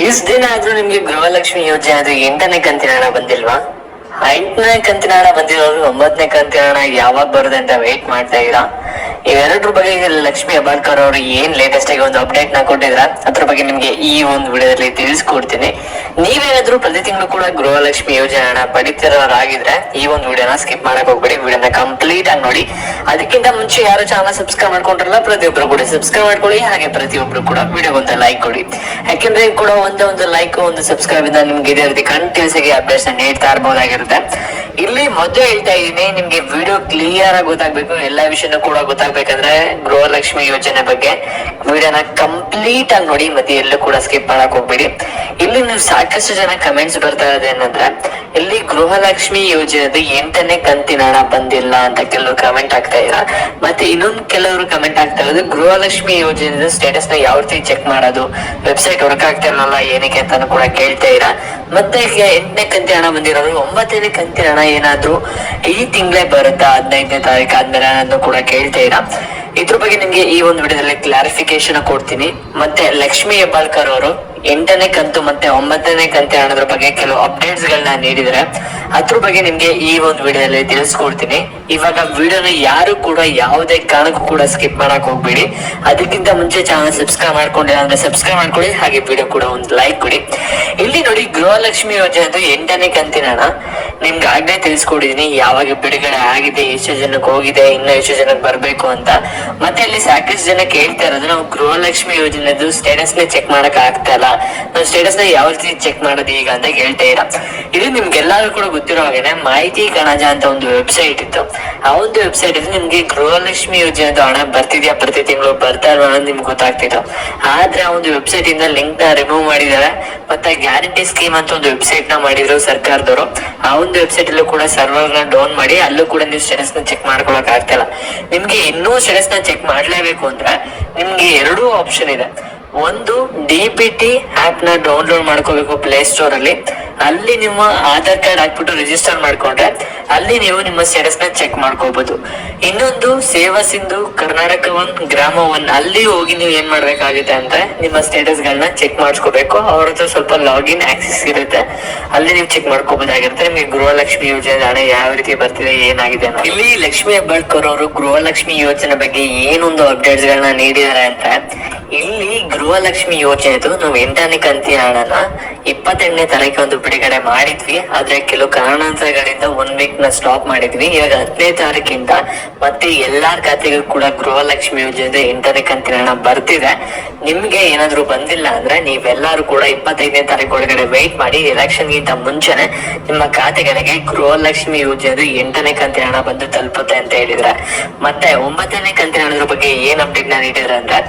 ಇಷ್ಟ ದಿನ ಆದ್ರೂ ನಿಮ್ಗೆ ಗೃಹಲಕ್ಷ್ಮಿ ಯೋಜನೆ ಅದು 8ನೇ ಕಂತಿನ ಹಣ ಬಂದಿಲ್ವಾ? 8ನೇ ಕಂತಿನ ಹಣ ಬಂದಿರೋರು 9ನೇ ಕಂತಿನ ಹಣ ಯಾವಾಗ ಬರುತ್ತೆ ಅಂತ ವೇಟ್ ಮಾಡ್ತಾ ಇದ್ದೀರಾ? ಇವೆರಡರ ಬಗ್ಗೆ ಲಕ್ಷ್ಮಿ ಹೆಬ್ಬಾಳ್ಕರ್ ಅವರು ಏನ್ ಲೇಟೆಸ್ಟ್ ಆಗಿ ಒಂದು ಅಪ್ಡೇಟ್ ನ ಕೊಟ್ಟಿದ್ರ ಅದ್ರ ಬಗ್ಗೆ ನಿಮ್ಗೆ ಈ ಒಂದು ವಿಡಿಯೋದಲ್ಲಿ ತಿಳಿಸ್ಕೊಡ್ತೀನಿ. ನೀವೇನಾದ್ರೂ ಪ್ರತಿ ತಿಂಗಳು ಕೂಡ ಗೃಹಲಕ್ಷ್ಮಿ ಯೋಜನೆ ಹಣ ಪಡಿತಿರೋರಾಗಿದ್ರೆ ಈ ಒಂದು ವಿಡಿಯೋನ ಸ್ಕಿಪ್ ಮಾಡಕ್ ಹೋಗ್ಬೇಡಿ, ವಿಡಿಯೋನ ಕಂಪ್ಲೀಟ್ ಆಗಿ ನೋಡಿ. ಅದಕ್ಕಿಂತ ಮುಂಚೆ ಯಾರು ಚಾನಲ್ ಸಬ್ಸ್ಕ್ರೈಬ್ ಮಾಡ್ಕೊಂಡ್ರಲ್ಲ ಪ್ರತಿಯೊಬ್ರು ಕೂಡ ಸಬ್ಸ್ಕ್ರೈಬ್ ಮಾಡ್ಕೊಳ್ಳಿ, ಹಾಗೆ ಪ್ರತಿಯೊಬ್ರು ಕೂಡ ವಿಡಿಯೋ ಒಂದು ಲೈಕ್ ಕೊಡಿ. ಯಾಕೆಂದ್ರೆ ಕೂಡ ಒಂದು ಲೈಕ್ ಒಂದು ಸಬ್ಸ್ಕ್ರೈಬ್ ಇಂದ ನಿಮ್ಗೆ ಇದೇ ರೀತಿ ಕಂಟಿನ್ಯೂಸ್ ಆಗಿ ಅಪ್ಡೇಟ್ಸ್ ನೀಡ್ತಾ ಇರಬಹುದಾಗಿರುತ್ತೆ. ಇಲ್ಲಿ ಮೊದಲು ಹೇಳ್ತಾ ಇದೀನಿ, ನಿಮ್ಗೆ ವಿಡಿಯೋ ಕ್ಲಿಯರ್ ಆಗಿ ಗೊತ್ತಾಗ್ಬೇಕು, ಎಲ್ಲಾ ವಿಷಯನೂ ಕೂಡ ಗೊತ್ತಾಗ್ಬೇಕಂದ್ರೆ ಗೃಹಲಕ್ಷ್ಮಿ ಯೋಜನೆ ಬಗ್ಗೆ ವಿಡಿಯೋನ ಕಂಪ್ಲೀಟ್ ಆಗಿ ನೋಡಿ, ಮತ್ತೆ ಎಲ್ಲೂ ಕೂಡ ಸ್ಕಿಪ್ ಮಾಡಕ್ ಹೋಗ್ಬೇಡಿ. ಇಲ್ಲಿ ನೀವು ಸಾಕಷ್ಟು ಜನ ಕಮೆಂಟ್ಸ್ ಬರ್ತಾ ಇರೋದೇನಂದ್ರೆ ಇಲ್ಲಿ ಗೃಹಲಕ್ಷ್ಮಿ ಯೋಜನೆ 8ನೇ ಕಂತಿನ ಹಣ ಬಂದಿಲ್ಲ ಅಂತ ಕೆಲವರು ಕಮೆಂಟ್ ಆಗ್ತಾ ಇದ್ದೀರಾ. ಮತ್ತೆ ಇನ್ನೊಂದು ಕೆಲವರು ಕಮೆಂಟ್ ಆಗ್ತಾ ಇರೋದು ಗೃಹಲಕ್ಷ್ಮಿ ಯೋಜನೆ ಸ್ಟೇಟಸ್ ನ ಯಾವ ರೀತಿ ಚೆಕ್ ಮಾಡೋದು, ವೆಬ್ಸೈಟ್ ವರ್ಕ್ ಆಗ್ತಾ ಇರಲ್ಲ ಏನಕ್ಕೆ ಅಂತಾನು ಕೂಡ ಕೇಳ್ತಾ ಇರಾ. ಮತ್ತೆ 8ನೇ ಕಂತಿನ ಹಣ ಬಂದಿರೋರು 9ನೇ ಕಂತಿನ ಹಣ ಏನಾದ್ರು ಈ ತಿಂಗಳೇ ಬರುತ್ತಾ 15ನೇ ತಾರೀಕು ಆದ್ಮೇಲೆ ಅನ್ನೋದು ಕೂಡ ಕೇಳ್ತಾ ಇರಾ. ಇದ್ರ ಬಗ್ಗೆ ನಿಮ್ಗೆ ಈ ಒಂದು ವಿಡಿಯೋದಲ್ಲಿ ಕ್ಲಾರಿಫಿಕೇಶನ್ ಕೊಡ್ತೀನಿ. ಮತ್ತೆ ಲಕ್ಷ್ಮಿ ಹೆಬ್ಬಾಳ್ಕರ್ ಅವರು 8ನೇ ಕಂತು ಮತ್ತೆ 9ನೇ ಕಂತಿನ ಹಣದ ಬಗ್ಗೆ ಕೆಲವು ಅಪ್ಡೇಟ್ಸ್ ಗಳನ್ನ ನೀಡಿದ್ರೆ ಅದ್ರ ಬಗ್ಗೆ ನಿಮ್ಗೆ ಈ ಒಂದು ವಿಡಿಯೋದಲ್ಲಿ ತಿಳಿಸ್ಕೊಡ್ತೀನಿ. ಇವಾಗ ವಿಡಿಯೋನ ಯಾರು ಕೂಡ ಯಾವುದೇ ಕಾರಣಕ್ಕೂ ಕೂಡ ಸ್ಕಿಪ್ ಮಾಡಕ್ ಹೋಗ್ಬೇಡಿ. ಅದಕ್ಕಿಂತ ಮುಂಚೆ ಚಾನಲ್ ಸಬ್ಸ್ಕ್ರೈಬ್ ಮಾಡ್ಕೊಂಡಿಲ್ಲ ಅಂದ್ರೆ ಸಬ್ಸ್ಕ್ರೈಬ್ ಮಾಡ್ಕೊಳ್ಳಿ, ಹಾಗೆ ವಿಡಿಯೋ ಕೂಡ ಒಂದು ಲೈಕ್ ಕೊಡಿ. ಇಲ್ಲಿ ನೋಡಿ, ಗೃಹಲಕ್ಷ್ಮಿ ಯೋಜನೆ 8ನೇ ಕಂತಿನ ಹಣ ನಿಮ್ಗೆ ಆಗ್ಲೇ ತಿಳಿಸ್ಕೊಡಿದೀನಿ, ಯಾವಾಗ ಬಿಡುಗಡೆ ಆಗಿದೆ, ಎಷ್ಟು ಜನಕ್ಕೆ ಹೋಗಿದೆ, ಇನ್ನು ಎಷ್ಟು ಜನಕ್ಕೆ ಬರ್ಬೇಕು ಅಂತ. ಮತ್ತೆ ಇಲ್ಲಿ ಸಾಕಷ್ಟು ಜನ ಕೇಳ್ತಾ ಇರೋದು ನಾವು ಗೃಹಲಕ್ಷ್ಮಿ ಯೋಜನೆದು ಸ್ಟೇಟಸ್ ನ ಚೆಕ್ ಮಾಡಕ್ ಆಗ್ತಾ ಇಲ್ಲ, ನಾವು ಸ್ಟೇಟಸ್ ನ ಯಾವ ರೀತಿ ಚೆಕ್ ಮಾಡೋದು ಈಗ ಅಂತ ಹೇಳ್ತಾ ಇರ. ಇದು ನಿಮ್ಗೆಲ್ಲರಿಗೂ ಕೂಡ ಗೊತ್ತಿರೋ ಹಾಗೆ ಮಾಹಿತಿ ಕಣಜ ಅಂತ ಒಂದು ವೆಬ್ಸೈಟ್ ಇತ್ತು. ಆ ಒಂದು ವೆಬ್ಸೈಟ್ ಅಲ್ಲಿ ನಿಮ್ಗೆ ಗೃಹಲಕ್ಷ್ಮಿ ಯೋಜನೆದು ಹಣ ಬರ್ತಿದ್ಯಾ, ಪ್ರತಿ ತಿಂಗಳು ಬರ್ತಾ ಇರೋ ಅನ್ನೋದು ನಿಮ್ಗೆ ಗೊತ್ತಾಗ್ತಿತ್ತು. ಆದ್ರೆ ಆ ಒಂದು ವೆಬ್ಸೈಟ್ ಇಂದ ಲಿಂಕ್ ನ ರಿಮೂವ್ ಮಾಡಿದ್ದಾರೆ. ಮತ್ತೆ ಗ್ಯಾರಂಟಿ ಸ್ಕೀಮ್ ಅಂತ ಒಂದು ವೆಬ್ಸೈಟ್ ನ ಮಾಡಿದ್ರು ಸರ್ಕಾರದವರು. ಆ ಒಂದು ವೆಬ್ಸೈಟ್ ಅಲ್ಲೂ ಕೂಡ ಸರ್ವರ್ ನ ಡೌನ್ ಮಾಡಿ ಅಲ್ಲೂ ಕೂಡ ನೀವು ಸ್ಟೇಟಸ್ ನ ಚೆಕ್ ಮಾಡ್ಕೊಳಕ್ ಆಗ್ತಿಲ್ಲ. ನಿಮ್ಗೆ ಇನ್ನೂ ಸ್ಟೇಟಸ್ ನ ಚೆಕ್ ಮಾಡ್ಲೇಬೇಕು ಅಂದ್ರೆ ನಿಮ್ಗೆ 2 ಆಪ್ಷನ್ ಇದೆ. ಒಂದು DBT ಆಪ್ ನ ಡೌನ್ಲೋಡ್ ಮಾಡ್ಕೋಬೇಕು ಪ್ಲೇ ಸ್ಟೋರ್ ಅಲ್ಲಿ. ಅಲ್ಲಿ ನಿಮ್ಮ ಆಧಾರ್ ಕಾರ್ಡ್ ಹಾಕ್ಬಿಟ್ಟು ರಿಜಿಸ್ಟರ್ ಮಾಡ್ಕೊಂಡ್ರೆ ಅಲ್ಲಿ ನೀವು ನಿಮ್ಮ ಸ್ಟೇಟಸ್ ನ ಚೆಕ್ ಮಾಡ್ಕೋಬಹುದು. ಇನ್ನೊಂದು ಸೇವಾ ಸಿಂಧು ಕರ್ನಾಟಕ 1 ಗ್ರಾಮ 1 ಅಲ್ಲಿ ಹೋಗಿ ನೀವು ಏನ್ ಮಾಡ್ಬೇಕಾಗುತ್ತೆ ಅಂದ್ರೆ ನಿಮ್ಮ ಸ್ಟೇಟಸ್ ಗಳನ್ನ ಚೆಕ್ ಮಾಡ್ಕೋಬೇಕು. ಅವ್ರ ಹತ್ರ ಸ್ವಲ್ಪ ಲಾಗಿನ್ ಆಕ್ಸೆಸ್ ಇರುತ್ತೆ, ಅಲ್ಲಿ ನೀವು ಚೆಕ್ ಮಾಡ್ಕೋಬಹುದಾಗಿರುತ್ತೆ. ನಿಮ್ಗೆ ಗೃಹಲಕ್ಷ್ಮಿ ಯೋಜನೆ ಹಣ ಯಾವ ರೀತಿ ಬರ್ತಿದೆ, ಏನಾಗಿದೆ. ಇಲ್ಲಿ ಲಕ್ಷ್ಮಿ ಹೆಬ್ಬಾಳ್ಕರ್ ಅವರು ಗೃಹಲಕ್ಷ್ಮಿ ಯೋಜನೆ ಬಗ್ಗೆ ಏನೊಂದು ಅಪ್ಡೇಟ್ಸ್ ಗಳನ್ನ ನೀಡಿದ್ದಾರೆ ಅಂತ, ಇಲ್ಲಿ ಗೃಹಲಕ್ಷ್ಮಿ ಯೋಜನೆದು ನಾವು 8ನೇ ಕಂತಿನ ಹಣನ 28ನೇ ತಾರೀಕು ಒಂದು ಬಿಡುಗಡೆ ಮಾಡಿದ್ವಿ. ಆದ್ರೆ ಕೆಲವು ಕಾರಣಾಂತರಗಳಿಂದ 1 ವೀಕ್ ನ ಸ್ಟಾಪ್ ಮಾಡಿದ್ವಿ. ಇವಾಗ 10ನೇ ತಾರೀಕಿಂದ ಮತ್ತೆ ಎಲ್ಲಾರ ಖಾತೆಗೂ ಕೂಡ ಗೃಹಲಕ್ಷ್ಮಿ ಯೋಜನೆ 8ನೇ ಕಂತಿನ ಹಣ ಬರ್ತಿದೆ. ನಿಮ್ಗೆ ಏನಾದ್ರು ಬಂದಿಲ್ಲ ಅಂದ್ರೆ ನೀವೆಲ್ಲರೂ ಕೂಡ 25ನೇ ತಾರೀಕು ಒಳಗಡೆ ವೆಯ್ಟ್ ಮಾಡಿ. ಎಲೆಕ್ಷನ್ ಗಿಂತ ಮುಂಚೆನೆ ನಿಮ್ಮ ಖಾತೆಗಳಿಗೆ ಗೃಹಲಕ್ಷ್ಮಿ ಯೋಜನೆ 8ನೇ ಕಂತಿನ ಹಣ ಬಂದು ತಲುಪುತ್ತೆ ಅಂತ ಹೇಳಿದ್ರೆ. ಮತ್ತೆ 9ನೇ ಕಂತಿನ ಹಣದ ಬಗ್ಗೆ ಏನ್ ಅಪ್ಡೇಟ್ ನ ನೀಡಿದ್ರೆ ಅಂದ್ರೆ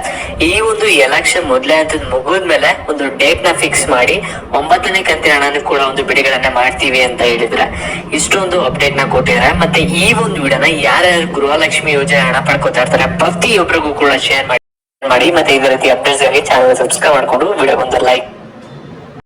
ಈ ಒಂದು ಎಲೆಕ್ಷನ್ ಮೊದಲೇ ಹಂತದ ಮುಗಿದ್ಮೇಲೆ ಒಂದು ಡೇಟ್ ನ ಫಿಕ್ಸ್ ಮಾಡಿ 9ನೇ ಕಂತಿನ ಹಣ ಕೂಡ ಒಂದು ಬಿಡುಗಡೆ ಮಾಡ್ತೀವಿ ಅಂತ ಹೇಳಿದ್ರೆ. ಇಷ್ಟೊಂದು ಅಪ್ಡೇಟ್ ನ ಕೊಟ್ಟಿದ್ದಾರೆ. ಮತ್ತೆ ಈ ಒಂದು ವಿಡಿಯೋನ ಯಾರ್ಯಾರು ಗೃಹಲಕ್ಷ್ಮಿ ಯೋಜನೆ ಹಣ ಪಡ್ಕೋತಾ ಇರ್ತಾರೆ ಪ್ರತಿಯೊಬ್ಬರಿಗೂ ಕೂಡ ಶೇರ್ ಮಾಡಿ. ಮತ್ತೆ ಇದೇ ರೀತಿ ಅಪ್ಡೇಟ್ಸ್ ಆಗಿ ಚಾನಲ್ ಸಬ್ಸ್ಕ್ರೈಬ್ ಮಾಡ್ಕೊಂಡು ವಿಡಿಯೋ ಒಂದು ಲೈಕ್